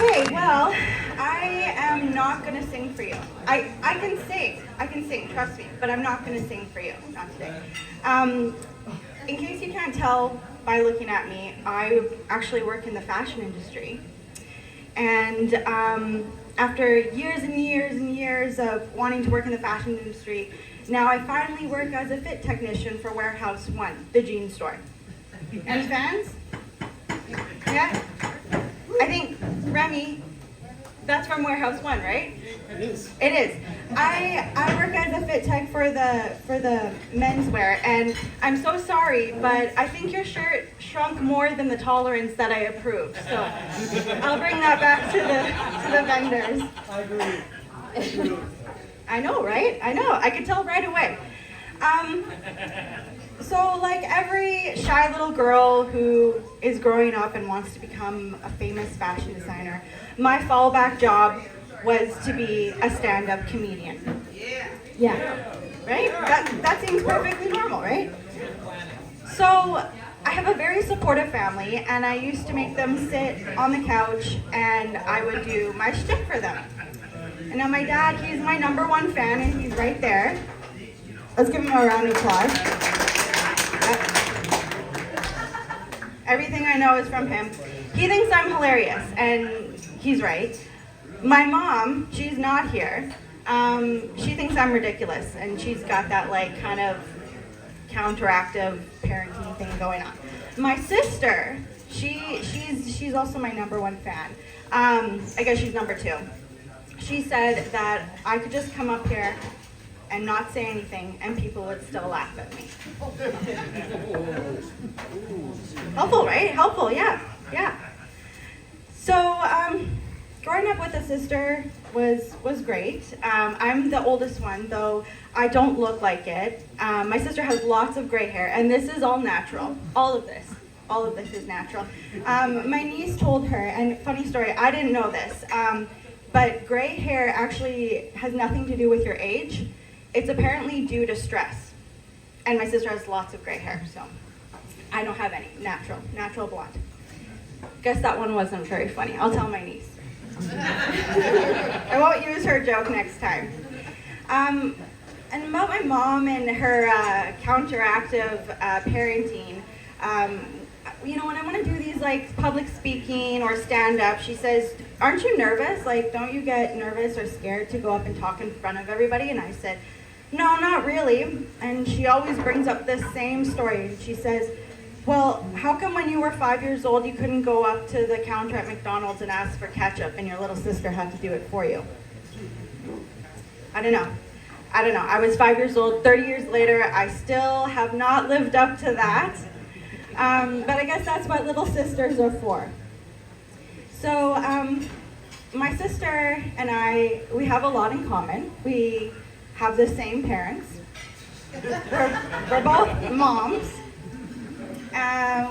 Okay, well, I am not gonna sing for you. I can sing, trust me, but I'm not gonna sing for you, not today. In case you can't tell by looking at me, I actually work in the fashion industry. And after years and years and years of wanting to work in the fashion industry, now I finally work as a fit technician for Warehouse One, the jean store. Any fans? Yeah? I think, Remy, that's from Warehouse One, right? It is. It is. I work as a fit tech for the menswear, and I'm so sorry, but I think your shirt shrunk more than the tolerance that I approved. So I'll bring that back to the vendors. I agree. I know, right? I know. I could tell right away. So like every shy little girl who is growing up and wants to become a famous fashion designer, my fallback job was to be a stand-up comedian. Yeah. Right? That seems perfectly normal, right? So I have a very supportive family, and I used to make them sit on the couch and I would do my shtick for them. And now my dad, he's my #1 fan, and he's right there. Let's give him a round of applause. Everything I know is from him. He thinks I'm hilarious, and he's right. My mom, she's not here. She thinks I'm ridiculous, and she's got that like kind of counteractive parenting thing going on. My sister, she's also my #1 fan. I guess she's #2. She said that I could just come up here and not say anything, and people would still laugh at me. Helpful, right? Helpful, yeah. So, growing up with a sister was great. I'm the oldest one, though I don't look like it. My sister has lots of gray hair, and this is all natural. All of this is natural. My niece told her, and funny story, I didn't know this, but gray hair actually has nothing to do with your age. It's apparently due to stress. And my sister has lots of gray hair, so I don't have any. Natural blonde. Guess that one wasn't very funny. I'll tell my niece. I won't use her joke next time. And about my mom and her counteractive parenting, when I want to do these like public speaking or stand up, she says, "Aren't you nervous? Like, don't you get nervous or scared to go up and talk in front of everybody?" And I said, "No, not really." And she always brings up this same story. She says, "Well, how come when you were 5 years old you couldn't go up to the counter at McDonald's and ask for ketchup and your little sister had to do it for you?" I don't know. I was 5 years old. 30 years later, I still have not lived up to that. But I guess that's what little sisters are for. So my sister and I, we have a lot in common. We have the same parents. We're both moms.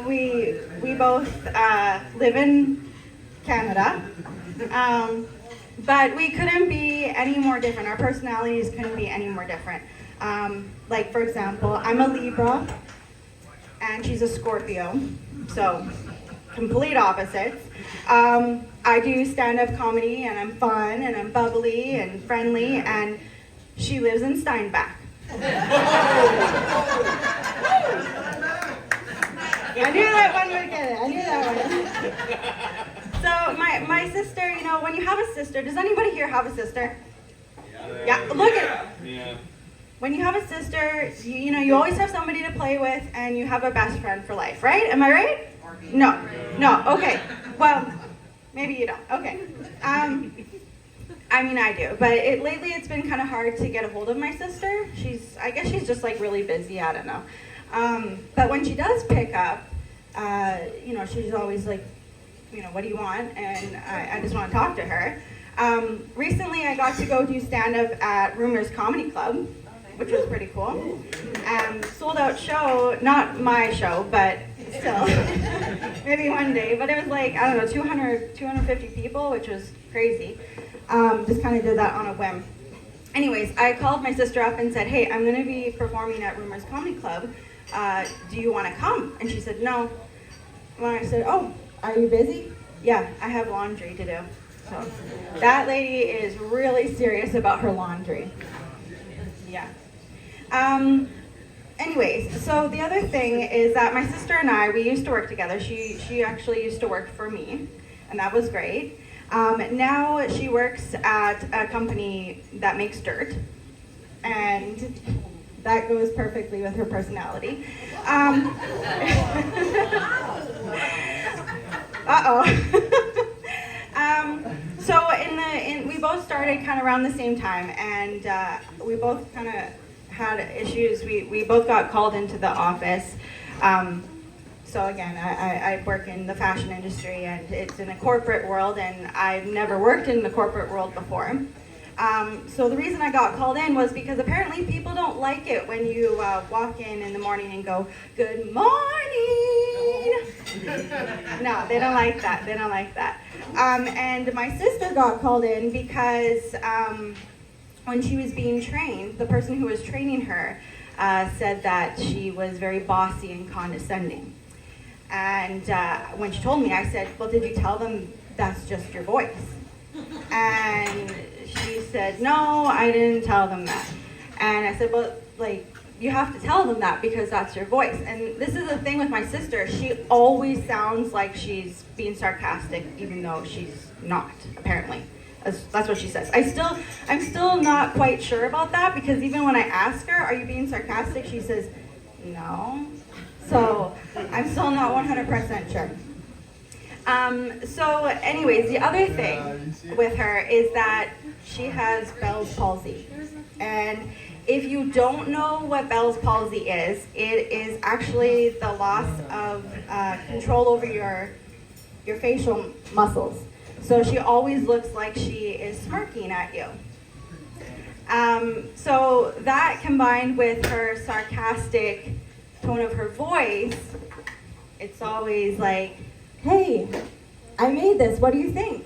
We both live in Canada. But we couldn't be any more different. Our personalities couldn't be any more different. Like, for example, I'm a Libra, and she's a Scorpio, so complete opposites. I do stand-up comedy, and I'm fun, and I'm bubbly and friendly, and she lives in Steinbach. I knew that one would get it. I knew that one. So my sister, when you have a sister, does anybody here have a sister? Yeah. Look at it. Yeah. When you have a sister, you always have somebody to play with, and you have a best friend for life, right? Am I right? No. Okay. Well, maybe you don't. Okay. I do, but lately it's been kind of hard to get a hold of my sister. I guess she's just like really busy. I don't know. But when she does pick up, she's always like, what do you want? And I just want to talk to her. Recently, I got to go do stand-up at Rumors Comedy Club, which was pretty cool. Sold out show, not my show, but still, maybe one day. But it was like, 250 people, which was crazy. Just kind of did that on a whim. Anyways, I called my sister up and said, "Hey, I'm going to be performing at Rumors Comedy Club. Do you want to come?" And she said, "No." Well, I said, "Oh, are you busy?" Yeah, I have laundry to do. So that lady is really serious about her laundry. Yeah. Anyways, so the other thing is that my sister and I, we used to work together. She actually used to work for me, and that was great. Now she works at a company that makes dirt, and that goes perfectly with her personality. So we both started kind of around the same time, and we both kind of had issues. We both got called into the office. So again, I work in the fashion industry, and it's in a corporate world, and I've never worked in the corporate world before. So the reason I got called in was because apparently people don't like it when you walk in the morning and go, "Good morning." No, they don't like that. They don't like that. And my sister got called in because when she was being trained, the person who was training her said that she was very bossy and condescending. And when she told me, I said, "Well, did you tell them that's just your voice?" And she said, "No, I didn't tell them that." And I said, "Well, like, you have to tell them that because that's your voice." And this is the thing with my sister. She always sounds like she's being sarcastic, even though she's not, apparently. That's what she says. I'm still not quite sure about that, because even when I ask her, "Are you being sarcastic?" she says, "No." So I'm still not 100% sure. So anyways, the other thing with her is that she has Bell's palsy. And if you don't know what Bell's palsy is, it is actually the loss of control over your facial muscles. So she always looks like she is smirking at you. So that, combined with her sarcastic tone of her voice, it's always like, "Hey, I made this, what do you think?"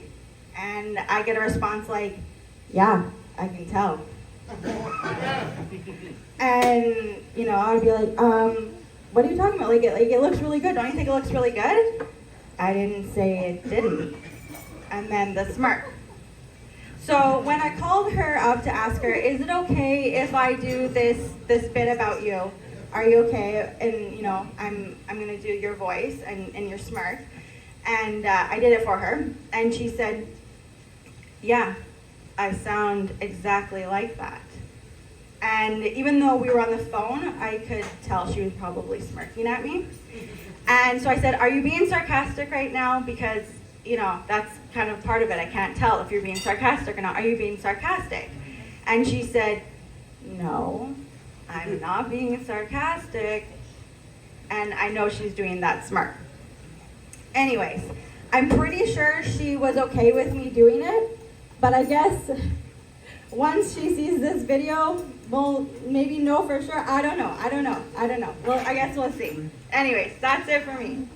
And I get a response like, "Yeah, I can tell." And, you know, I'd be like, "What are you talking about? Like it looks really good. Don't you think it looks really good?" I didn't say it didn't. And then the smirk. So when I called her up to ask her, "Is it okay if I do this bit about you? Are you okay?" And, you know, I'm gonna do your voice and your smirk. And I did it for her, and she said, "Yeah, I sound exactly like that." And even though we were on the phone, I could tell she was probably smirking at me. And so I said, "Are you being sarcastic right now? Because, you know, that's kind of part of it. I can't tell if you're being sarcastic or not. Are you being sarcastic?" And she said, "No, I'm not being sarcastic." And I know she's doing that smirk. Anyways, I'm pretty sure she was okay with me doing it, but I guess once she sees this video, we'll maybe know for sure. I don't know. Well, I guess we'll see. Anyways, that's it for me.